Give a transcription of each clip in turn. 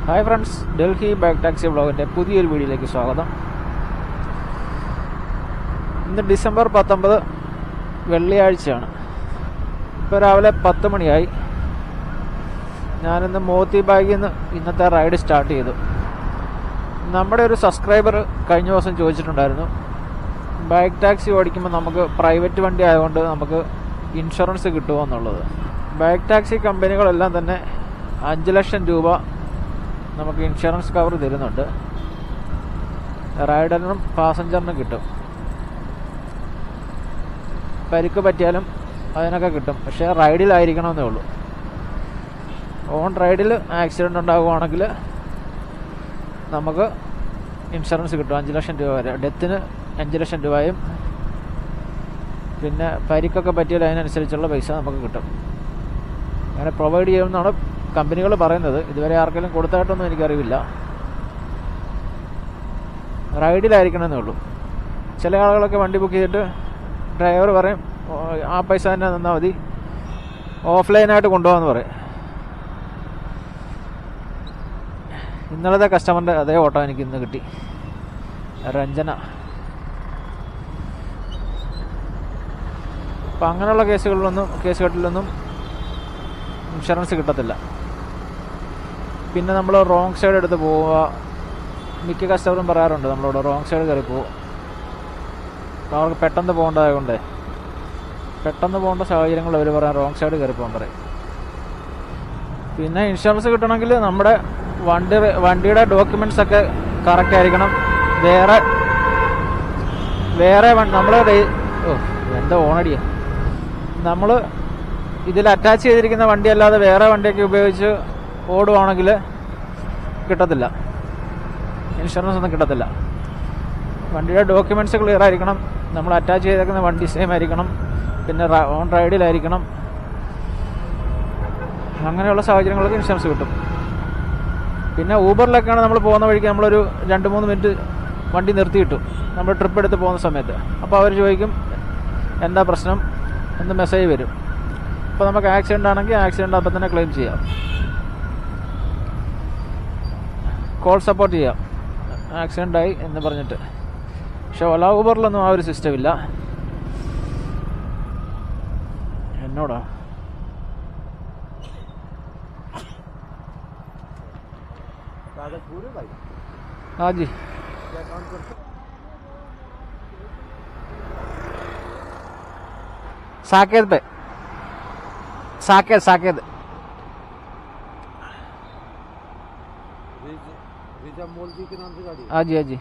Hi friends, Delhi bike taxi വ്ളോഗിൻ്റെ പുതിയൊരു വീഡിയോയിലേക്ക് സ്വാഗതം. ഇന്ന് ഡിസംബർ 19 വെള്ളിയാഴ്ചയാണ്. ഇപ്പോൾ രാവിലെ 10 മണിയായി. ഞാനിന്ന് മോത്തി ബാഗിൽ നിന്ന് ഇന്നത്തെ റൈഡ് സ്റ്റാർട്ട് ചെയ്തു. നമ്മുടെ ഒരു സബ്സ്ക്രൈബർ കഴിഞ്ഞ ദിവസം ചോദിച്ചിട്ടുണ്ടായിരുന്നു, ബൈക്ക് ടാക്സി ഓടിക്കുമ്പോൾ നമുക്ക് പ്രൈവറ്റ് വണ്ടി ആയതുകൊണ്ട് നമുക്ക് ഇൻഷുറൻസ് കിട്ടുമോ എന്നുള്ളത്. ബൈക്ക് ടാക്സി കമ്പനികളെല്ലാം തന്നെ 5 ലക്ഷം രൂപ നമുക്ക് ഇൻഷുറൻസ് കവർ തരുന്നുണ്ട്. റൈഡറിനും പാസഞ്ചറിനും കിട്ടും. പരിക്ക് പറ്റിയാലും അതിനൊക്കെ കിട്ടും. പക്ഷേ റൈഡിലായിരിക്കണമെന്നേ ഉള്ളൂ. ഓൺ റൈഡിൽ ആക്സിഡൻ്റ് ഉണ്ടാകുവാണെങ്കിൽ നമുക്ക് ഇൻഷുറൻസ് കിട്ടും 5 ലക്ഷം രൂപ വരെ. ഡെത്തിന് 5 ലക്ഷം രൂപയും പിന്നെ പരിക്കൊക്കെ പറ്റിയാൽ അതിനനുസരിച്ചുള്ള പൈസ നമുക്ക് കിട്ടും. അങ്ങനെ പ്രൊവൈഡ് ചെയ്യുമെന്നാണ് കമ്പനികൾ പറയുന്നത്. ഇതുവരെ ആർക്കെങ്കിലും കൊടുത്തായിട്ടൊന്നും എനിക്കറിയില്ല. റൈഡിലായിരിക്കണമെന്നേ ഉള്ളൂ. ചില ആളുകളൊക്കെ വണ്ടി ബുക്ക് ചെയ്തിട്ട് ഡ്രൈവർ പറയും ആ പൈസ തന്നെ തന്നാൽ മതി, ഓഫ്ലൈനായിട്ട് കൊണ്ടുപോകാമെന്ന് പറയും. ഇന്നലത്തെ കസ്റ്റമറിൻ്റെ അതേ ഓട്ടോ എനിക്ക് ഇന്ന് കിട്ടി. രഞ്ജന. അപ്പം അങ്ങനെയുള്ള കേസുകളിലൊന്നും ഇൻഷുറൻസ് കിട്ടത്തില്ല. പിന്നെ നമ്മൾ റോങ് സൈഡ് എടുത്ത് പോവുക. മിക്ക കസ്റ്റമറും പറയാറുണ്ട് നമ്മളോട് റോങ് സൈഡ് കയറി പോവും. അവർക്ക് പെട്ടെന്ന് പോകേണ്ടതായതുകൊണ്ട് പെട്ടെന്ന് പോകേണ്ട സാഹചര്യങ്ങൾ അവർ പറയാൻ റോങ് സൈഡ് കയറി പോകാൻ പറയും. പിന്നെ ഇൻഷുറൻസ് കിട്ടണമെങ്കിൽ നമ്മുടെ വണ്ടിയുടെ ഡോക്യുമെൻറ്റ്സ് ഒക്കെ കറക്റ്റ് ആയിരിക്കണം. വേറെ നമ്മൾ എന്താ ഓണടിയ നമ്മൾ ഇതിൽ അറ്റാച്ച് ചെയ്തിരിക്കുന്ന വണ്ടി അല്ലാതെ വേറെ വണ്ടിയൊക്കെ ഉപയോഗിച്ച് ഓടുവാണെങ്കിൽ കിട്ടത്തില്ല, ഇൻഷുറൻസ് ഒന്നും കിട്ടത്തില്ല. വണ്ടിയുടെ ഡോക്യുമെൻറ്റ്സ് ക്ലിയർ ആയിരിക്കണം. നമ്മൾ അറ്റാച്ച് ചെയ്തേക്കുന്ന വണ്ടി സെയിം ആയിരിക്കണം. പിന്നെ ഓൺ റൈഡിലായിരിക്കണം. അങ്ങനെയുള്ള സാഹചര്യങ്ങൾക്ക് ഇൻഷുറൻസ് കിട്ടും. പിന്നെ ഊബറിലൊക്കെയാണ് നമ്മൾ പോകുന്ന വഴിക്ക് നമ്മളൊരു 2-3 മിനിറ്റ് വണ്ടി നിർത്തി കിട്ടും നമ്മൾ ട്രിപ്പ് എടുത്ത് പോകുന്ന സമയത്ത്. അപ്പോൾ അവർ ചോദിക്കും എന്താ പ്രശ്നം എന്ന് മെസ്സേജ് വരും. അപ്പോൾ നമുക്ക് ആക്സിഡൻ്റ് ആണെങ്കിൽ ആക്സിഡൻ്റ് അപ്പം തന്നെ ക്ലെയിം ചെയ്യാം, കോൾ സപ്പോർട്ട് ചെയ്യാം ആക്സിഡൻ്റായി എന്ന് പറഞ്ഞിട്ട്. പക്ഷെ ഓല ഊബറിലൊന്നും ആ ഒരു സിസ്റ്റം ഇല്ല. എന്നോടാ हाँ जी, साकेत पे साकेत मौलवी के नाम से गाड़ी। हाँ जी हाँ जी।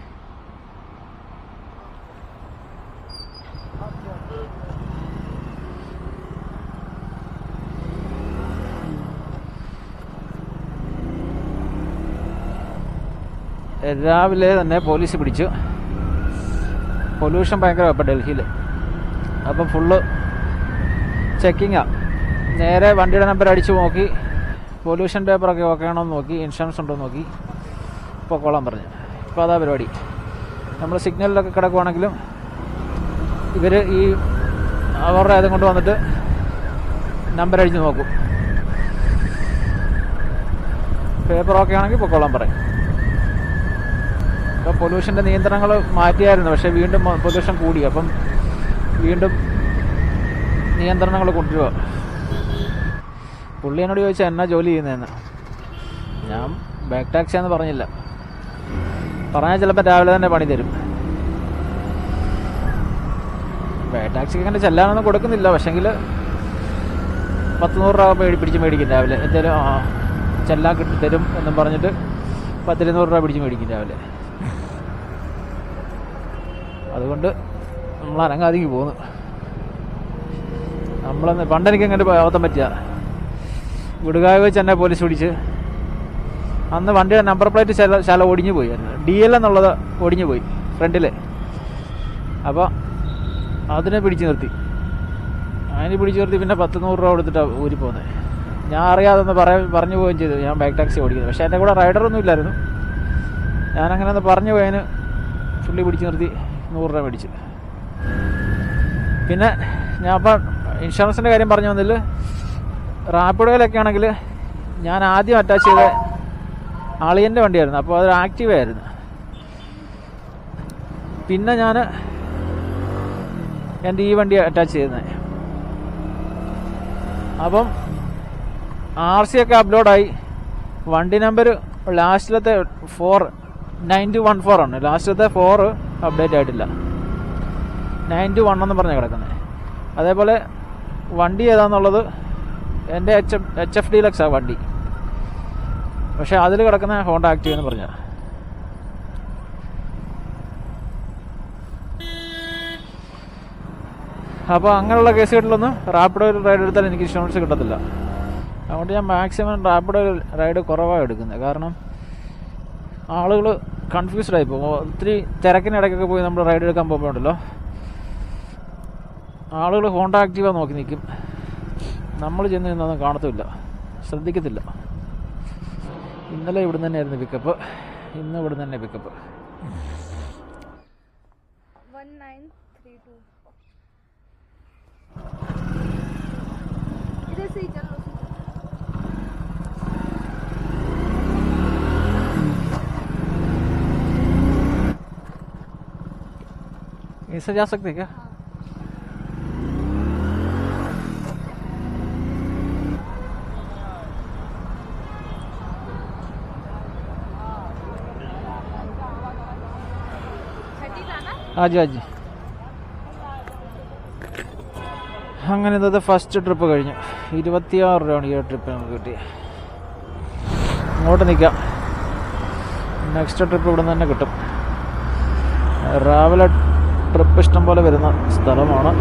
രാവിലെ തന്നെ പോലീസ് പിടിച്ചു. പൊല്യൂഷൻ ഭയങ്കരമാണ് ഇപ്പോൾ ഡൽഹിയിൽ. അപ്പം ഫുള്ള് ചെക്കിങ്ങാണ്. നേരെ വണ്ടിയുടെ നമ്പർ അടിച്ചു നോക്കി, പൊല്യൂഷൻ പേപ്പറൊക്കെ ഓക്കെ ആണോ എന്ന് നോക്കി, ഇൻഷുറൻസ് ഉണ്ടോ എന്ന് നോക്കി പൊക്കോളാൻ പറഞ്ഞു. ഇപ്പോൾ അതാ പരിപാടി. നമ്മൾ സിഗ്നലിലൊക്കെ കിടക്കുവാണെങ്കിലും ഇവർ അവരുടെ അതും കൊണ്ട് വന്നിട്ട് നമ്പർ അടിച്ച് നോക്കും. പേപ്പർ ഓക്കെ ആണെങ്കിൽ പൊക്കോളാൻ പറയും. ഇപ്പോൾ പൊല്യൂഷൻ്റെ നിയന്ത്രണങ്ങൾ മാറ്റിയായിരുന്നു, പക്ഷേ വീണ്ടും പൊല്യൂഷൻ കൂടി. അപ്പം വീണ്ടും നിയന്ത്രണങ്ങൾ കൊണ്ടുവരിക. പുള്ളി എന്നോട് ചോദിച്ചാൽ എന്നാ ജോലി ചെയ്യുന്നതെന്ന്. ഞാൻ ബാക്ക് ടാക്സിയാന്ന് പറഞ്ഞില്ല. പറഞ്ഞാൽ ചിലപ്പോൾ രാവിലെ തന്നെ പണി തരും. ബാക്ക് ടാക്സിക്ക് അങ്ങനെ ചെല്ലാനൊന്നും കൊടുക്കുന്നില്ല. പക്ഷെങ്കിൽ 100 രൂപ പിടിച്ച് മേടിക്കും രാവിലെ. എന്തായാലും ചെല്ലാൻ കിട്ടി തരും എന്നും പറഞ്ഞിട്ട് 100-200 രൂപ പിടിച്ച് മേടിക്കും രാവിലെ. അതുകൊണ്ട് നമ്മൾ അനങ്ങാതിക്ക് പോകുന്നു. നമ്മളന്ന് പണ്ടെനിക്ക് എങ്ങനെ അബദ്ധം പറ്റുക, വിടുകായ വെച്ച് എന്നെ പോലീസ് പിടിച്ച്. അന്ന് വണ്ടിയുടെ നമ്പർ പ്ലേറ്റ് ശാല ഒടിഞ്ഞു പോയി. DL എന്നുള്ളത് ഒടിഞ്ഞു പോയി ഫ്രണ്ടിൽ. അപ്പോൾ അതിനെ പിടിച്ച് നിർത്തി. പിന്നെ 100-100 രൂപ കൊടുത്തിട്ടാണ് ഊരി പോകുന്നത്. ഞാൻ അറിയാതൊന്ന് പറഞ്ഞു പോവുകയും ചെയ്തു ഞാൻ ബാക്ക് ടാക്സി ഓടിക്കുന്നത്. പക്ഷേ എൻ്റെ കൂടെ റൈഡറൊന്നും ഇല്ലായിരുന്നു. ഞാനങ്ങനെ ഒന്ന് പറഞ്ഞു പോയതിന് പുള്ളി പിടിച്ച് നിർത്തി 100 രൂപ മേടിച്ചു. പിന്നെ ഞാൻ അപ്പം ഇൻഷുറൻസിൻ്റെ കാര്യം പറഞ്ഞു വന്നതിൽ റാപ്പിഡോയിലൊക്കെ ആണെങ്കിൽ ഞാൻ ആദ്യം അറ്റാച്ച് ചെയ്ത അളിയൻ്റെ വണ്ടിയായിരുന്നു. അപ്പോൾ അതൊരു ആക്റ്റീവ് ആയിരുന്നു. പിന്നെ ഞാൻ എൻ്റെ ഈ വണ്ടി അറ്റാച്ച് ചെയ്യുന്നത്. അപ്പം RC ഒക്കെ അപ്ലോഡായി. വണ്ടി നമ്പർ ലാസ്റ്റിലത്തെ 4914 ആണ്. ലാസ്റ്റിലത്തെ 4 അപ്ഡേറ്റ് ആയിട്ടില്ല. 91 എന്ന് പറഞ്ഞാൽ കിടക്കുന്നത്. അതേപോലെ വണ്ടി ഏതാണെന്നുള്ളത് എൻ്റെ HF ഡീലക്സാണ് വണ്ടി. പക്ഷെ അതിൽ കിടക്കുന്ന ഹോണ്ട ആക്റ്റീവ് എന്ന് പറഞ്ഞാൽ. അപ്പോൾ അങ്ങനെയുള്ള കേസുകളിലൊന്നും റാപ്പിഡോ റൈഡ് എടുത്താൽ എനിക്ക് ഇൻഷുറൻസ് കിട്ടത്തില്ല. അതുകൊണ്ട് ഞാൻ മാക്സിമം റാപ്പിഡോ റൈഡ് കുറവാണ് എടുക്കുന്നത്. കാരണം ആളുകൾ കൺഫ്യൂസ്ഡ് ആയി പോകും. ഒത്തിരി തിരക്കിനിടയ്ക്കൊക്കെ പോയി നമ്മൾ റൈഡ് എടുക്കാൻ പോകുമ്പോഴല്ലോ ആളുകൾ ഹോണ്ട ആക്റ്റീവാ നോക്കി നിൽക്കും. നമ്മൾ ചെന്ന് നിന്നൊന്നും കാണത്തില്ല, ശ്രദ്ധിക്കത്തില്ല. ഇന്നലെ ഇവിടെ നിന്ന് തന്നെയായിരുന്നു പിക്കപ്പ്, ഇന്ന് ഇവിടെ തന്നെ പിക്കപ്പ്. 1932 इधर से ही चलो. इससे जा सकते हैं क्या? हाँ जी हाँ जी. അങ്ങനെ ഇന്നത്തെ ഫസ്റ്റ് ട്രിപ്പ് കഴിഞ്ഞു. 26 രൂപയാണ് ഈ ട്രിപ്പ് നമുക്ക് കിട്ടിയത്. ഇങ്ങോട്ട് നിൽക്കാം. നെക്സ്റ്റ് ട്രിപ്പ് ഇവിടെ നിന്ന് തന്നെ കിട്ടും. രാവിലെ ട്രിപ്പ് ഇഷ്ടം പോലെ വരുന്ന സ്ഥലമാണ്.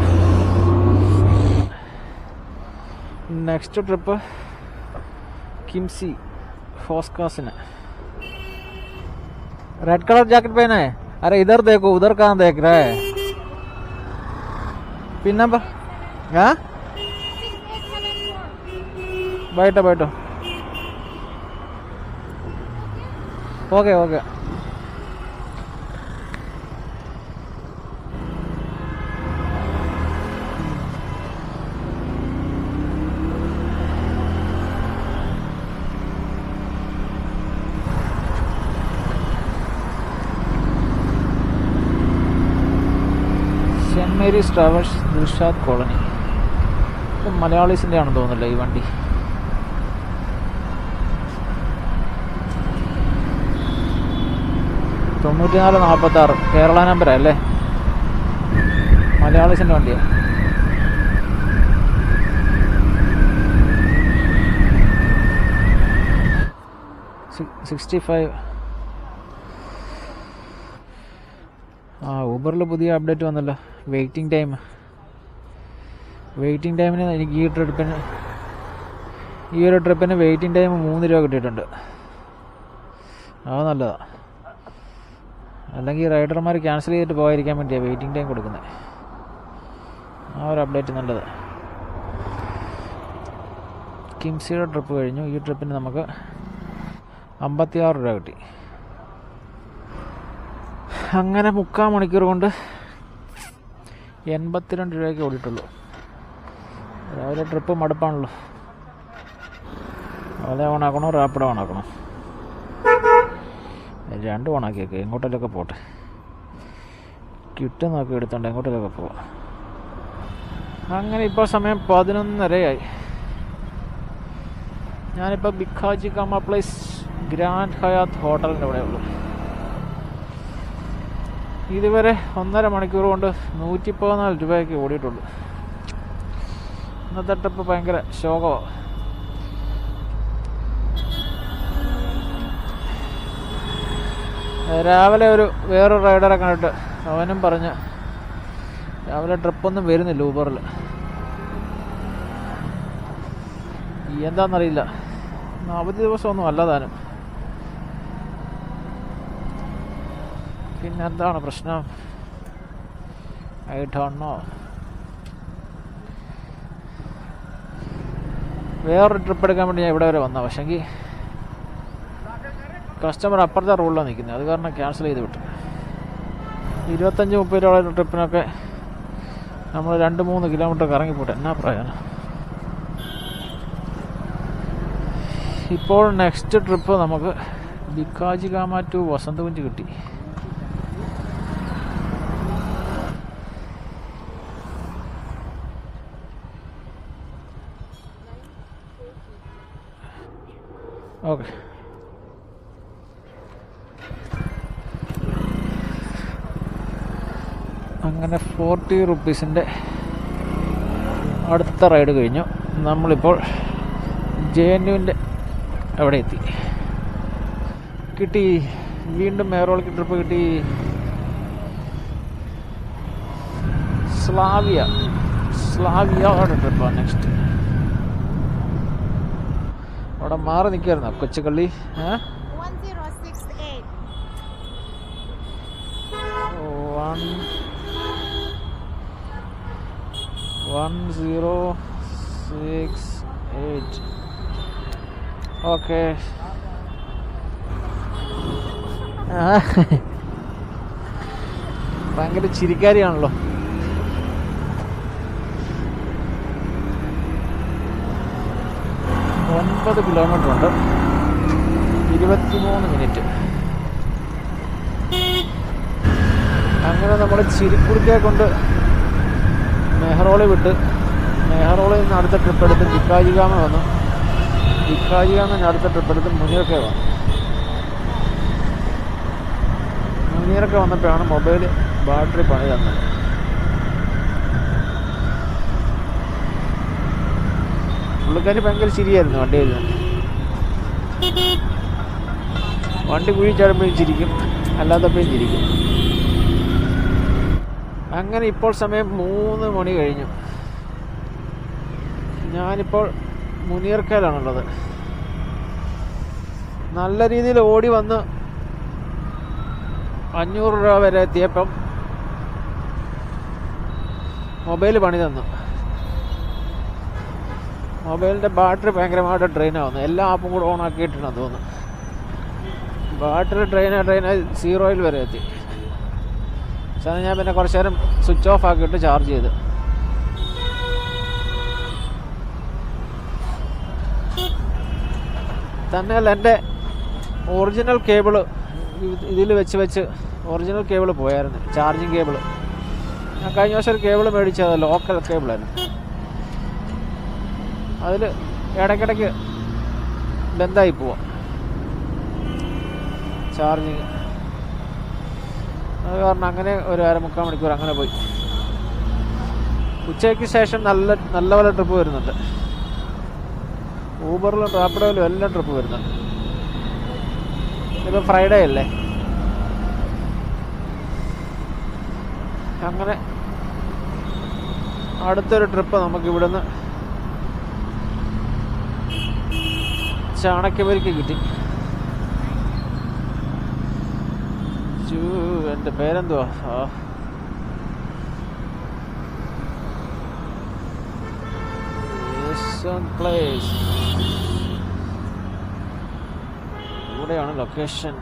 നെക്സ്റ്റ് ട്രിപ്പ് കിംസി ഫോസ്കാസിന്. रेड कलर जैकेट पहना है? अरे इधर देखो, उधर कहाँ देख रहा है? Pin number? हाँ, बैठो बैठो. Okay okay. Saint Mary's travels Dilshad colony. ഇത് മലയാളീസിൻ്റെ ആണെന്ന് തോന്നുന്നില്ല ഈ വണ്ടി. $9446 കേരള നമ്പറാ അല്ലേ? മലയാളീസിൻ്റെ വണ്ടിയാണ്. $65. ആ ഊബറിൽ പുതിയ അപ്ഡേറ്റ് വന്നല്ലോ. വെയിറ്റിംഗ് ടൈമിന് എനിക്ക് ഈ ഒരു ട്രിപ്പിന് വെയിറ്റിംഗ് ടൈം 3 രൂപ കിട്ടിയിട്ടുണ്ട്. അത് നല്ലതാണ്. അല്ലെങ്കിൽ റൈഡർമാർ ക്യാൻസൽ ചെയ്തിട്ട് പോകാതിരിക്കാൻ വേണ്ടിയാണ് വെയിറ്റിംഗ് ടൈം കൊടുക്കുന്നത്. ആ ഒരു അപ്ഡേറ്റ് നല്ലത്. കിംസിയുടെ ട്രിപ്പ് കഴിഞ്ഞു. ഈ ട്രിപ്പിന് നമുക്ക് 56 രൂപ കിട്ടി. അങ്ങനെ 3/4 മണിക്കൂർ കൊണ്ട് 82 രൂപയ്ക്ക് ഓടിയിട്ടുള്ളൂ. രാവിലെ ട്രിപ്പ് മടുപ്പാണല്ലോ. അതെ ഓണാക്കണോ റാപ്പിഡോ ഓണാക്കണോ? രണ്ടും ഓണാക്കിയൊക്കെ എങ്ങോട്ടേലൊക്കെ പോട്ടെ. കിട്ടുന്നൊക്കെ എടുത്തോണ്ട് എങ്ങോട്ടേലൊക്കെ പോവാം. അങ്ങനെ ഇപ്പോൾ സമയം 11:30 ഞാനിപ്പോൾ ബിഖാജി കാമ പ്ലേസ് ഗ്രാൻഡ് ഹയാത്ത് ഹോട്ടലിൻ്റെ ഇവിടെ ഉള്ളു. ഇതുവരെ 1.5 മണിക്കൂർ കൊണ്ട് 114 രൂപയ്ക്ക് ഓടിയിട്ടുള്ളൂ. ഇന്നത്തെ ട്രിപ്പ് ഭയങ്കര ശോകമാണ്. രാവിലെ വേറൊരു റൈഡറെ കണ്ടിട്ട് അവനും പറഞ്ഞ് രാവിലെ ട്രിപ്പൊന്നും വരുന്നില്ല ഊബറിൽ. എന്താണെന്നറിയില്ല. അവധി ദിവസമൊന്നും അല്ല താനും. പിന്നെ എന്താണ് പ്രശ്നം? I don't know. വേറൊരു ട്രിപ്പ് എടുക്കാൻ വേണ്ടി ഞാൻ ഇവിടെ വരെ വന്ന, പക്ഷെങ്കിൽ കസ്റ്റമർ അപ്പുറത്തെ റൂളിലാണ് നിൽക്കുന്നത്. അത് കാരണം ക്യാൻസൽ ചെയ്ത് വിട്ടു. 25-30 രൂപ ട്രിപ്പിനൊക്കെ നമ്മൾ 2-3 കിലോമീറ്റർ കറങ്ങിപ്പോട്ടെ, എന്നാ പ്രയോജനം. ഇപ്പോൾ നെക്സ്റ്റ് ട്രിപ്പ് നമുക്ക് ബിക്കാജിഗാമ ടു വസന്തകുഞ്ച് കിട്ടി. ഓക്കെ, അങ്ങനെ 40 റുപ്പീസിൻ്റെ അടുത്ത റൈഡ് കഴിഞ്ഞു. നമ്മളിപ്പോൾ JNUവിൻ്റെ അവിടെ എത്തി. കിട്ടി, വീണ്ടും മേറോളിക്ക് ട്രിപ്പ് കിട്ടി. സ്ലാവിയയുടെ ട്രിപ്പാണ് നെക്സ്റ്റ്. അവിടെ മാറി നിൽക്കായിരുന്നു കൊച്ചുകള്ളി. 1068. ഓക്കെ, ഭയങ്കര ചിരിക്കാരിയാണല്ലോ. ഒൻപത് കിലോമീറ്റർ ഉണ്ട്, 23 മിനിറ്റ്. അങ്ങനെ നമ്മൾ ചിരിക്കുടിക്കെ കൊണ്ട് മെഹ്റോളി വിട്ട്, മെഹ്റോളിൽ നിന്ന് അടുത്ത ട്രിപ്പ് എടുത്ത് ബിക്കാജിഗാമ വന്നു. ബിക്കാജിഗാമിന് അടുത്ത ട്രിപ്പ് എടുത്ത് മുനിയൊക്കെ വന്നു. മുനിയൊക്കെ വന്നപ്പോഴാണ് മൊബൈൽ ബാറ്ററി പണി തന്നത്. പുള്ളിക്കാരി ഭയങ്കര ചിരിയായിരുന്നു വണ്ടിയിൽ. വണ്ടി കുഴി ചാടുമ്പോഴും ചിരിക്കും, അല്ലാത്തപ്പോഴും ചിരിക്കും. അങ്ങനെ ഇപ്പോൾ സമയം 3 മണി കഴിഞ്ഞു. ഞാനിപ്പോൾ മുനീർക്കയിലാണുള്ളത്. നല്ല രീതിയിൽ ഓടി വന്ന് 500 രൂപ വരെ എത്തിയപ്പം മൊബൈൽ പണി തന്നു. മൊബൈലിൻ്റെ ബാറ്ററി ഭയങ്കരമായിട്ട് ഡ്രെയിൻ ആവുന്നു. എല്ലാ ആപ്പും കൂടെ ഓൺ ആക്കിയിട്ടാണെന്ന് തോന്നുന്നു. ബാറ്ററി ഡ്രെയിനായി 0 വരെ എത്തി. പക്ഷേ ഞാൻ പിന്നെ കുറച്ച് നേരം സ്വിച്ച് ഓഫ് ആക്കിയിട്ട് ചാർജ് ചെയ്ത്. തന്നെയല്ല, എൻ്റെ ഒറിജിനൽ കേബിള് ഇതിൽ വെച്ച് ഒറിജിനൽ കേബിള് പോയായിരുന്നു, ചാർജിങ് കേബിള്. ഞാൻ കഴിഞ്ഞ ദിവസം ഒരു കേബിള് മേടിച്ചത് ലോക്കൽ കേബിളായിരുന്നു. അതിൽ ഇടയ്ക്കിടയ്ക്ക് ബന്ധായി പോവാം ചാർജിങ്. അത് കാരണം അങ്ങനെ ഒരു 3/4 മണിക്കൂർ അങ്ങനെ പോയി. ഉച്ചയ്ക്ക് ശേഷം നല്ല പോലെ ട്രിപ്പ് വരുന്നുണ്ട്. ഊബറിലും റാപ്പിഡോയിലും എല്ലാം ട്രിപ്പ് വരുന്നുണ്ട്. ഇപ്പം ഫ്രൈഡേ അല്ലേ. അങ്ങനെ അടുത്തൊരു ട്രിപ്പ് നമുക്ക് ഇവിടുന്ന് ചാണക്യപുരിക്ക് കിട്ടി. എൻ്റെ പേരെന്തുവാ? പ്ലേസ് ഇവിടെയാണ് ലൊക്കേഷൻ.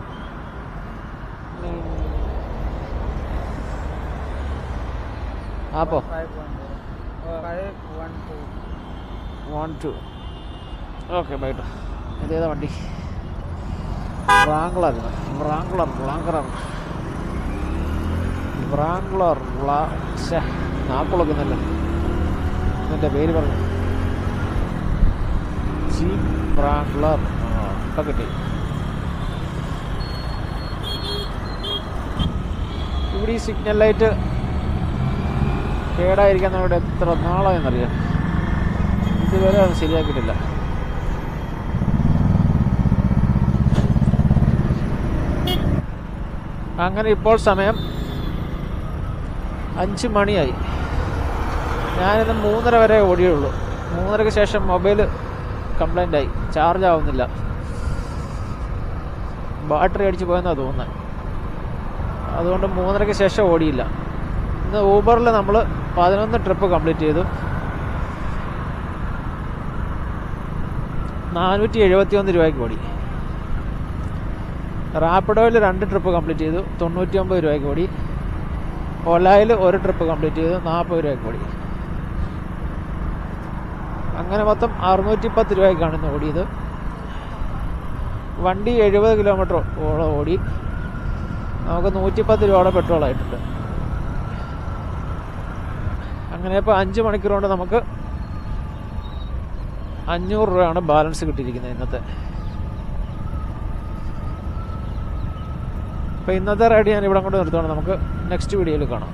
അപ്പോൾ 512. ഓക്കെ, ബൈട്ടോ. ഇതേതാ വണ്ടി? ബ്രാംഗ്ലർ നാക്കുളക്കുന്നല്ലോ ഇതിൻ്റെ പേര് പറഞ്ഞു. ജീപ്പ് ബ്രാംഗ്ലർ. ഇപ്പം കിട്ടി. ഇവിടെ ഈ സിഗ്നൽ ലൈറ്റ് കേടായിരിക്കാൻ നമ്മുടെ എത്ര നാളായെന്നറിയാം. ഇതുവരെ അത് ശരിയാക്കിയിട്ടില്ല. അങ്ങനെ ഇപ്പോൾ സമയം 5 മണിയായി. ഞാനിന്ന് 3:30 വരെ ഓടിയുള്ളൂ. 3:30ക്ക് ശേഷം മൊബൈൽ കംപ്ലൈൻ്റ് ആയി, ചാർജ് ആവുന്നില്ല. ബാറ്ററി അടിച്ച് പോയെന്നാണ് തോന്നുന്നത്. അതുകൊണ്ട് 3:30ക്ക് ശേഷം ഓടിയില്ല. ഇന്ന് ഊബറിൽ നമ്മൾ 11 ട്രിപ്പ് കംപ്ലീറ്റ് ചെയ്തു. 471 രൂപയ്ക്ക് ഓടി. റാപ്പിഡോയിൽ 2 ട്രിപ്പ് കംപ്ലീറ്റ് ചെയ്തു, 99 രൂപയ്ക്ക് ഓടി. ഓലായിൽ 1 ട്രിപ്പ് കംപ്ലീറ്റ് ചെയ്തു, 40 രൂപയ്ക്ക് ഓടി. അങ്ങനെ മൊത്തം 610 രൂപയ്ക്കാണ് ഇന്ന് ഓടിയത്. വണ്ടി 70 കിലോമീറ്റർ ഓടി. നമുക്ക് 110 രൂപയുടെ പെട്രോൾ ആയിട്ടുണ്ട്. അങ്ങനെ ഇപ്പോൾ 5 മണിക്കൂർ കൊണ്ട് നമുക്ക് 500 രൂപയാണ് ബാലൻസ് കിട്ടിയിരിക്കുന്നത് ഇന്നത്തെ. അപ്പോൾ ഇന്നത്തെ റൈഡ് ഞാൻ ഇവിടെ കൊണ്ട് നിർത്തുകയാണ്. നമുക്ക് നെക്സ്റ്റ് വീഡിയോയിൽ കാണാം.